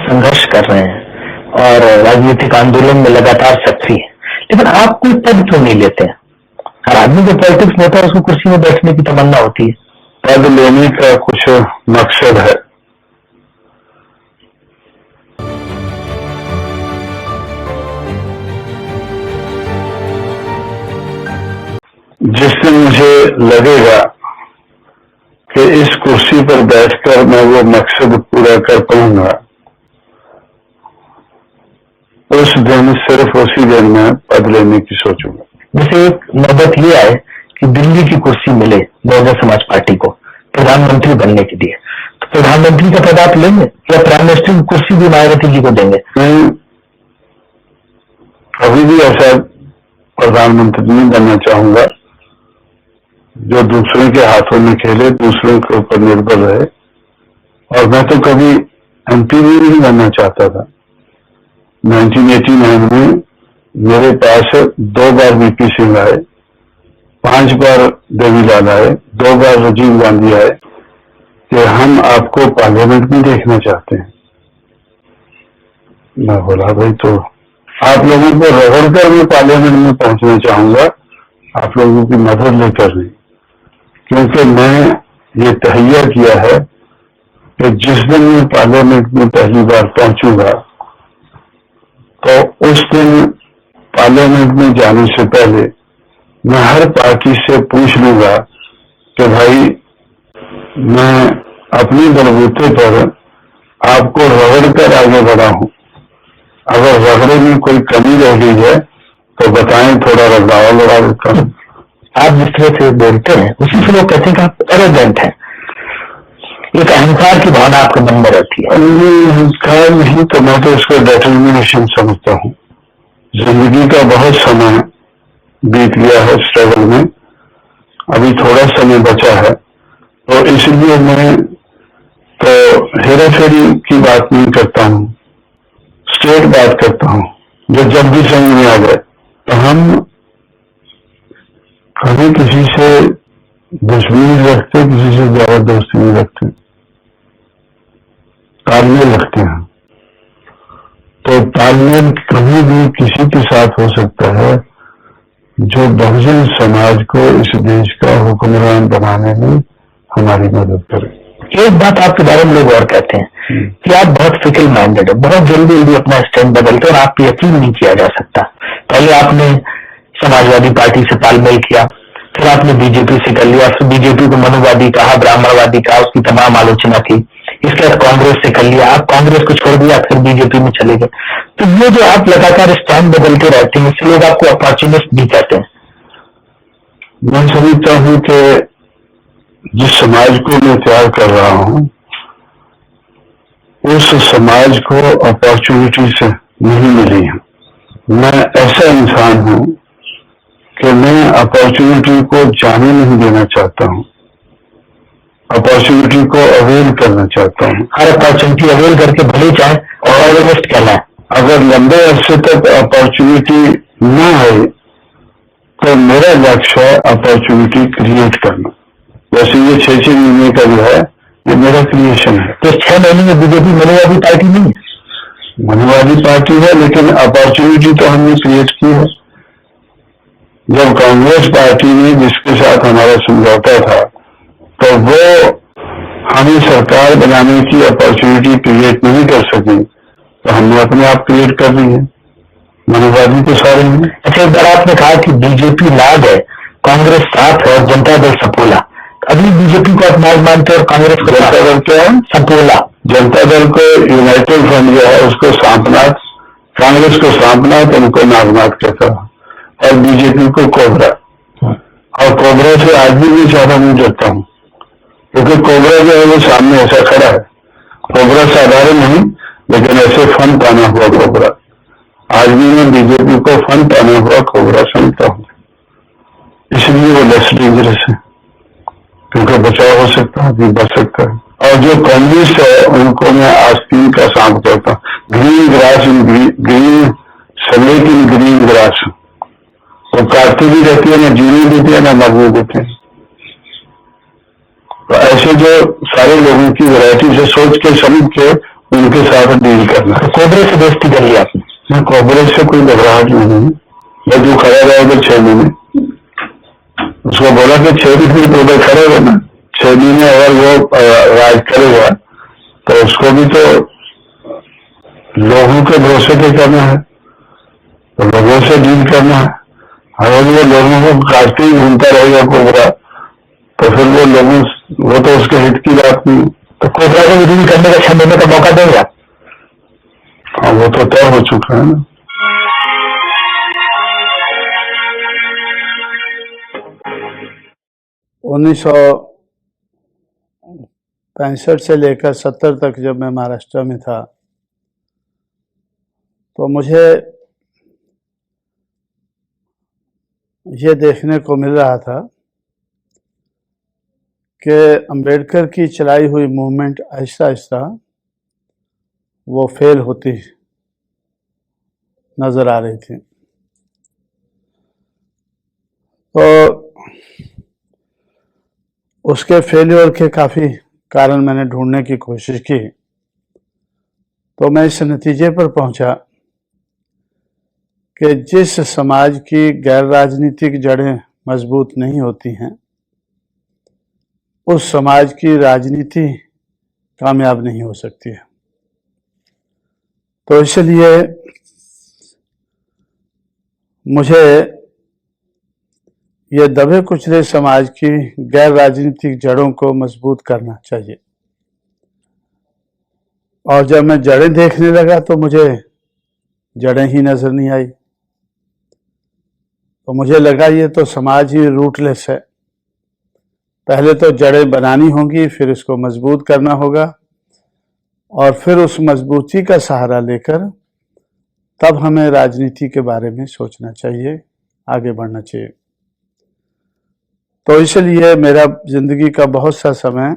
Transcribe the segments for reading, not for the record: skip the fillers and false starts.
संघर्ष कर रहे हैं और राजनीतिक आंदोलन में लगातार सक्रिय है, लेकिन आप कोई पद क्यों नहीं लेते हैं? हर आदमी जो पॉलिटिक्स में होता है उसको कुर्सी में बैठने की तमन्ना होती है। पद लेने का कुछ मकसद है। जिससे मुझे लगेगा कि इस कुर्सी पर बैठकर मैं वो मकसद पूरा कर पाऊंगा, उस दिन सिर्फ उसी दिन मैं पद लेने की सोचूंगा। जैसे एक नौबत ये आए कि दिल्ली की कुर्सी मिले बहुजन समाज पार्टी को प्रधानमंत्री बनने के लिए, तो प्रधानमंत्री का पद आप लेंगे या प्राइम मिनिस्टर की कुर्सी भी मायावती जी को देंगे? मैं कभी भी ऐसा प्रधानमंत्री नहीं बनना चाहूंगा जो दूसरों के हाथों में खेले, दूसरों के ऊपर निर्भर रहे। और मैं तो कभी एमपी भी नहीं बनना चाहता था। 1989 में मेरे पास 2 बार वीपी सिंह आए, 5 बार देवीलाल आए, 2 बार राजीव गांधी आए कि हम आपको पार्लियामेंट में देखना चाहते हैं। मैं बोला भाई तो आप लोगों को रगड़कर मैं पार्लियामेंट में पहुंचना चाहूंगा, आप लोगों की मदद लेकर नहीं, क्योंकि मैं ये तहैया किया है कि जिस दिन मैं पार्लियामेंट में पहली बार पहुंचूंगा तो उस दिन पार्लियामेंट में जाने से पहले मैं हर पार्टी से पूछ लूंगा कि भाई मैं अपने बलबूते पर आपको रगड़कर आगे बढ़ा हूं, अगर रगड़े में कोई कमी रह गई है तो बताएं, थोड़ा रगड़ावा बढ़ा देता हूं। आप जिस तरह से बोलते हैं उसी से लोग कहते हैं कि आप एरोगेंट हैं, एक अहंकार की भावना आपके मन में रहती है। अहंकार नहीं तो मैं तो उसको डिटर्मिनेशन समझता हूँ। जिंदगी का बहुत समय बीत गया है स्ट्रगल में, अभी थोड़ा समय बचा है, तो इसलिए मैं तो हेरा फेरी की बात नहीं करता हूँ, स्ट्रेट बात करता हूँ। जो जब भी समझ में आ जाए तो हम कभी किसी से दुश्मनी नहीं रखते, किसी से ज्यादा दोस्ती नहीं रखते, तालमेल रखते हैं। तो तालमेल कभी भी किसी के साथ हो सकता है जो बहुजन समाज को इस देश का हुक्मरान बनाने में हमारी मदद करे। एक बात आपके बारे में लोग और कहते हैं कि आप बहुत फिकल माइंडेड है, बहुत जल्दी जल्दी अपना स्टैंड बदलते हैं और आप पे यकीन नहीं किया जा सकता। पहले आपने समाजवादी पार्टी से तालमेल किया, फिर आपने बीजेपी से कर लिया, फिर बीजेपी को मनुवादी कहा, ब्राह्मणवादी कहा, उसकी तमाम आलोचना की, इसके बाद कांग्रेस से कर लिया, आप कांग्रेस को छोड़ दिया, फिर बीजेपी में चले गए। तो ये जो आप लगातार स्टैंड बदलते रहते हैं, इससे लोग आपको अपॉर्चुनिस्ट भी कहते हैं। मैं समझता हूं कि जिस समाज को मैं तैयार कर रहा हूं उस समाज को अपॉर्चुनिटी से नहीं मिली है। मैं ऐसा इंसान हूं कि मैं अपॉर्चुनिटी को जाने नहीं देना चाहता हूं, अपॉर्चुनिटी को अवेल करना चाहता हूं। हर अपॉर्चुनिटी अवेल करके भले चाहे और इन्वेस्ट करना है। अगर लंबे अरसे तक अपॉर्चुनिटी न आए तो मेरा लक्ष्य है अपॉर्चुनिटी क्रिएट करना। वैसे ये 6 महीने का जो है ये मेरा क्रिएशन है। तो 6 महीने में बीजेपी मनुवादी पार्टी नहीं है? मनुवादी पार्टी है, लेकिन अपॉर्चुनिटी तो हमने क्रिएट की है। जब कांग्रेस पार्टी ने जिसके साथ हमारा समझौता था तो वो हमें सरकार बनाने की अपॉर्चुनिटी क्रिएट नहीं कर सकी, तो हमने अपने आप क्रिएट कर ली है। मनुवादी तो सारे हैं। अच्छा, एक बार आपने कहा कि बीजेपी लाग है, कांग्रेस साथ है और जनता दल सपोला। अभी बीजेपी को आप नाग मानते हैं और कांग्रेस को जनता दल क्या है? सपोला। जनता दल को यूनाइटेड फ्रंट जो है उसको सांपनाथ, कांग्रेस को सांपनाथ, उनको नागनाथ कहता है, और बीजेपी को कोबरा। और कोबरा से आज भी ज्यादा नहीं डरता हूँ, क्योंकि कोबरा जो है वो सामने ऐसा खड़ा है। कोबरा साधारण नहीं, लेकिन ऐसे फन पाना हुआ कोबरा। आज भी मैं बीजेपी को फन पाना हुआ कोबरा समझता हूँ, इसलिए वो लेस डेंजरस है, क्योंकि बचाव हो सकता है, भी बच सकता है। और जो कांग्रेस है उनको मैं आस्तीन का सांप कहता हूँ। ग्रीन ग्रास इन ग्रीन समेत इन ग्रीन ग्रास। वो काटती भी रहती है, ना जीने देते हैं ना मरने देते हैं। तो ऐसे जो सारे लोगों की वैरायटी से सोच के समझ के उनके साथ डील करना। तो कोबरे से दोस्ती कर लिया आपने? मैं कोबरे से कोई घबराहट नहीं है, बस जो खड़ा रहेगा 6 महीने, उसको बोला कि 6 महीने तो उधर खड़े रहना, 6 महीने अगर वो राज करेगा तो उसको भी तो लोगों के भरोसे पे करना है, तो लोगों से डील करना है। अगर वो लोगों को काटते ही घूमता रहेगा कोबरा, तो फिर वो तो उसके हित की बात नहीं। तो कोबरा को डील करने का 6 महीने का मौका देंगे आप? हाँ, वो तो तय हो चुका है ना। उन्नीस 65 से लेकर 70 तक जब मैं महाराष्ट्र में था, तो मुझे ये देखने को मिल रहा था कि अंबेडकर की चलाई हुई मूवमेंट आहिस्ता आहिस्ता वो फेल होती नज़र आ रही थी। तो उसके फेल्योर के काफ़ी कारण मैंने ढूंढने की कोशिश की, तो मैं इस नतीजे पर पहुंचा कि जिस समाज की गैर राजनीतिक जड़ें मजबूत नहीं होती हैं, उस समाज की राजनीति कामयाब नहीं हो सकती है। तो इसलिए मुझे ये दबे कुचले समाज की गैर राजनीतिक जड़ों को मजबूत करना चाहिए। और जब मैं जड़ें देखने लगा तो मुझे जड़ें ही नजर नहीं आई। तो मुझे लगा ये तो समाज ही रूटलेस है। पहले तो जड़ें बनानी होंगी, फिर इसको मजबूत करना होगा, और फिर उस मजबूती का सहारा लेकर तब हमें राजनीति के बारे में सोचना चाहिए, आगे बढ़ना चाहिए। तो इसलिए मेरा जिंदगी का बहुत सा समय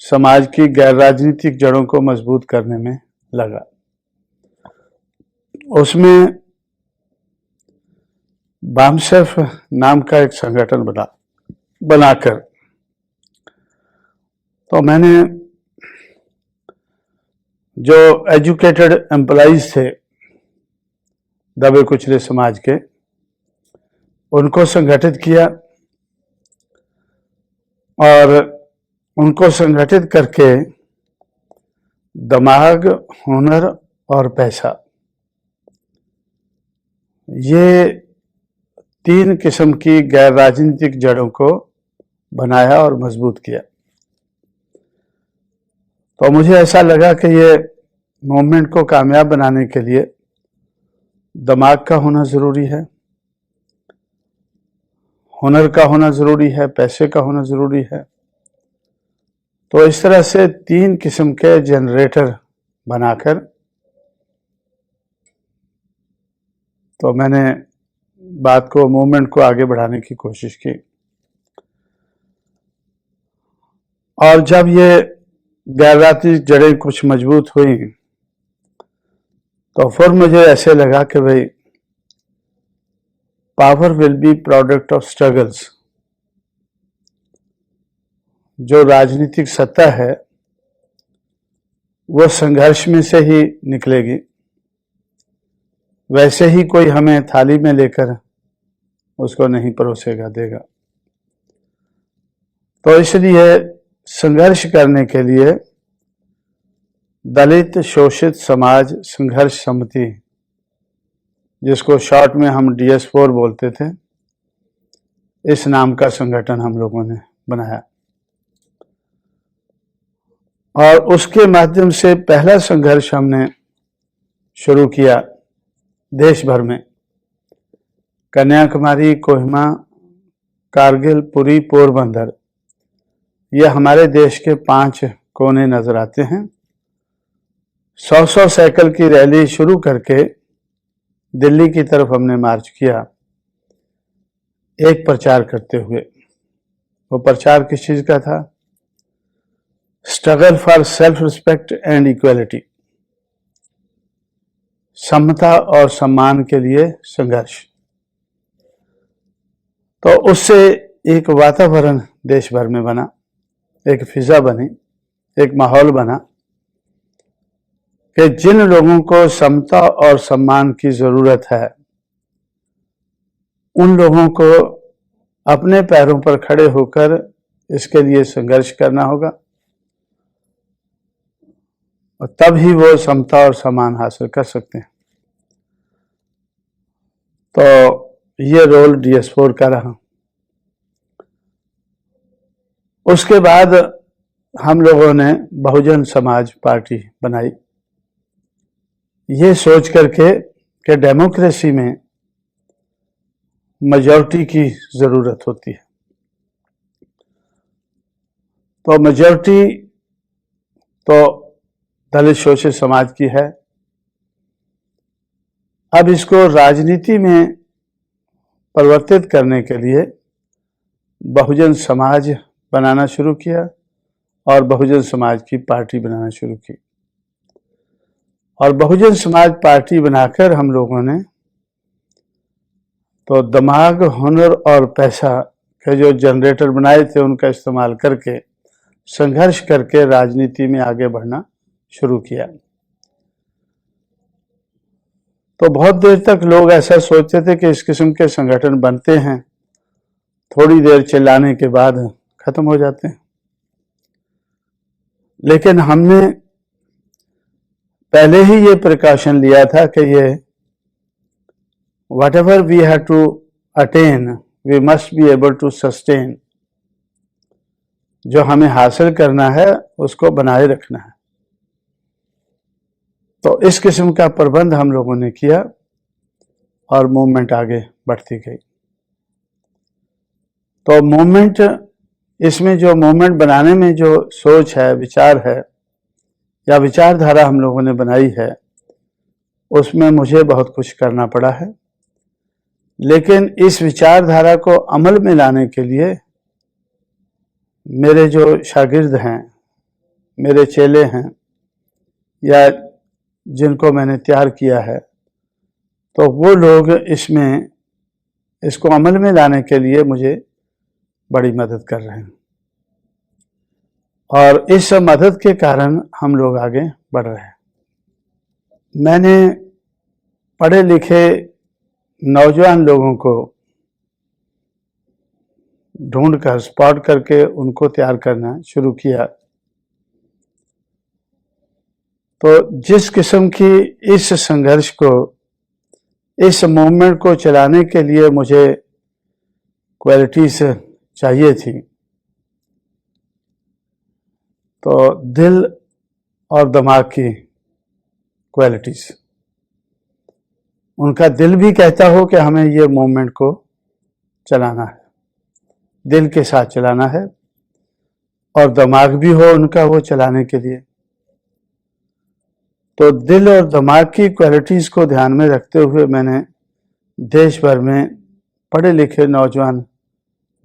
समाज की गैर राजनीतिक जड़ों को मजबूत करने में लगा। उसमें बामसेफ नाम का एक संगठन बनाकर तो मैंने जो एजुकेटेड एम्प्लॉइज थे दबे कुचले समाज के, उनको संगठित किया, और उनको संगठित करके दिमाग, हुनर और पैसा, ये 3 किस्म की गैर राजनीतिक जड़ों को बनाया और मजबूत किया। तो मुझे ऐसा लगा कि ये मूवमेंट को कामयाब बनाने के लिए दिमाग का होना ज़रूरी है, हुनर का होना ज़रूरी है, पैसे का होना ज़रूरी है। तो इस तरह से 3 किस्म के जनरेटर बनाकर तो मैंने बात को, मूवमेंट को आगे बढ़ाने की कोशिश की। और जब ये गैर राजनीतिक जड़ें कुछ मजबूत हुई, तो फिर मुझे ऐसे लगा कि भाई power will be product of struggles. जो राजनीतिक सत्ता है वो संघर्ष में से ही निकलेगी। वैसे ही कोई हमें थाली में लेकर उसको नहीं परोसेगा देगा। तो इसलिए संघर्ष करने के लिए दलित शोषित समाज संघर्ष समिति, जिसको शॉर्ट में हम DS4 बोलते थे, इस नाम का संगठन हम लोगों ने बनाया। और उसके माध्यम से पहला संघर्ष हमने शुरू किया देश भर में। कन्याकुमारी, कोहिमा, कारगिल, पुरी, पोरबंदर, ये हमारे देश के 5 कोने नजर आते हैं। 100 साइकिल की रैली शुरू करके दिल्ली की तरफ हमने मार्च किया, एक प्रचार करते हुए। वो प्रचार किस चीज का था? Struggle for self respect and equality, समता और सम्मान के लिए संघर्ष। तो उससे एक वातावरण देश भर में बना, एक फिजा बनी, एक माहौल बना। कि जिन लोगों को समता और सम्मान की जरूरत है उन लोगों को अपने पैरों पर खड़े होकर इसके लिए संघर्ष करना होगा और तब ही वो समता और सम्मान हासिल कर सकते हैं। तो ये रोल DS4 का रहा। उसके बाद हम लोगों ने बहुजन समाज पार्टी बनाई, ये सोच करके कि डेमोक्रेसी में मेजॉरिटी की जरूरत होती है। तो मेजॉरिटी तो दलित शोषित समाज की है। अब इसको राजनीति में परिवर्तित करने के लिए बहुजन समाज बनाना शुरू किया और बहुजन समाज की पार्टी बनाना शुरू की। और बहुजन समाज पार्टी बनाकर हम लोगों ने तो दिमाग, हुनर और पैसा के जो जनरेटर बनाए थे उनका इस्तेमाल करके संघर्ष करके राजनीति में आगे बढ़ना शुरू किया। तो बहुत देर तक लोग ऐसा सोचते थे कि इस किस्म के संगठन बनते हैं, थोड़ी देर चिल्लाने के बाद खत्म हो जाते हैं। लेकिन हमने पहले ही ये प्रिकॉशन लिया था कि ये whatever we have to attain, we must be able to sustain। जो हमें हासिल करना है उसको बनाए रखना है। तो इस किस्म का प्रबंध हम लोगों ने किया और मूवमेंट आगे बढ़ती गई। तो मूवमेंट, इसमें जो मूवमेंट बनाने में जो सोच है, विचार है या विचारधारा हम लोगों ने बनाई है, उसमें मुझे बहुत कुछ करना पड़ा है। लेकिन इस विचारधारा को अमल में लाने के लिए मेरे जो शागिर्द हैं, मेरे चेले हैं या जिनको मैंने तैयार किया है, तो वो लोग इसको अमल में लाने के लिए मुझे बड़ी मदद कर रहे हैं और इस मदद के कारण हम लोग आगे बढ़ रहे हैं। मैंने पढ़े लिखे नौजवान लोगों को ढूंढकर, स्पॉट करके उनको तैयार करना शुरू किया। तो जिस किस्म की इस संघर्ष को, इस मूवमेंट को चलाने के लिए मुझे क्वालिटीज चाहिए थी, तो दिल और दिमाग की क्वालिटीज, उनका दिल भी कहता हो कि हमें ये मूवमेंट को चलाना है, दिल के साथ चलाना है, और दिमाग भी हो उनका वो चलाने के लिए। तो दिल और दिमाग की क्वालिटीज को ध्यान में रखते हुए मैंने देश भर में पढ़े लिखे नौजवान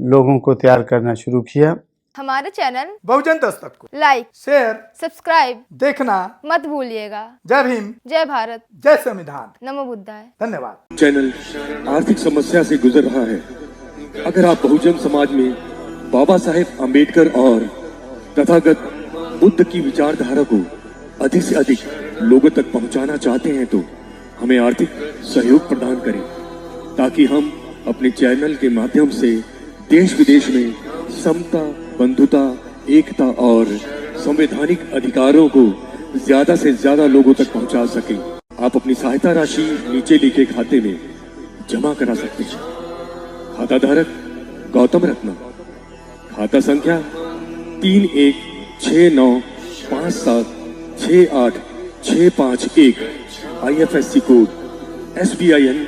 लोगों को तैयार करना शुरू किया। हमारे चैनल बहुजन दस्तक को लाइक, शेयर, सब्सक्राइब देखना मत भूलिएगा। जय भीम, जय भारत, जय संविधान, नमो बुद्धाय। धन्यवाद। चैनल आर्थिक समस्या से गुजर रहा है। अगर आप बहुजन समाज में बाबा साहेब अम्बेडकर और तथागत बुद्ध की विचारधारा को अधिक से अधिक लोगों तक पहुंचाना चाहते हैं तो हमें आर्थिक सहयोग प्रदान करें, ताकि हम अपने चैनल के माध्यम से देश विदेश में समता, बंधुता, एकता और संवैधानिक अधिकारों को ज्यादा से ज्यादा लोगों तक पहुंचा सकें। आप अपनी सहायता राशि नीचे लिखे खाते में जमा करा सकते हैं। खाता धारक गौतम रत्ना, खाता संख्या 316957686551, IFSC कोड SBIN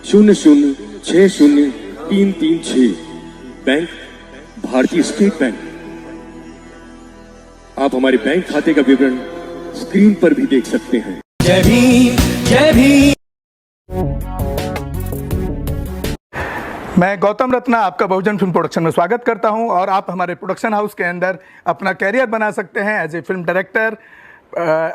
0060336, बैंक भारतीय स्टेट बैंक। आप हमारे बैंक खाते का विवरण स्क्रीन पर भी देख सकते हैं। जय भीम, जय भीम। मैं गौतम रत्ना आपका बहुजन फिल्म प्रोडक्शन में स्वागत करता हूं और आप हमारे प्रोडक्शन हाउस के अंदर अपना कैरियर बना सकते हैं as a film director,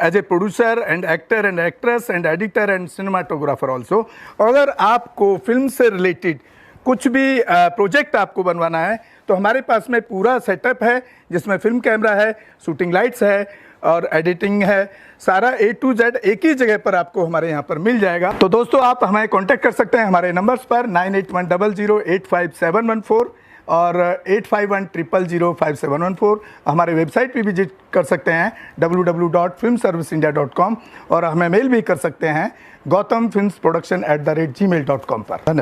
as a producer and actor and actress and editor and cinematographer also. अगर आपको फिल्म से रिलेटेड कुछ भी प्रोजेक्ट आपको बनवाना है तो हमारे पास में पूरा सेटअप है, जिसमें फिल्म कैमरा है, शूटिंग लाइट्स है, और एडिटिंग है, सारा A to Z एक ही जगह पर आपको हमारे यहाँ पर मिल जाएगा। तो दोस्तों आप हमें कांटेक्ट कर सकते हैं हमारे नंबर्स पर 9810085714 और 8510005714। हमारे वेबसाइट पे विजिट कर सकते हैं www.filmserviceindia.com और हमें मेल भी कर सकते हैं gautamfilmsproduction@gmail.com पर। धन्यवाद।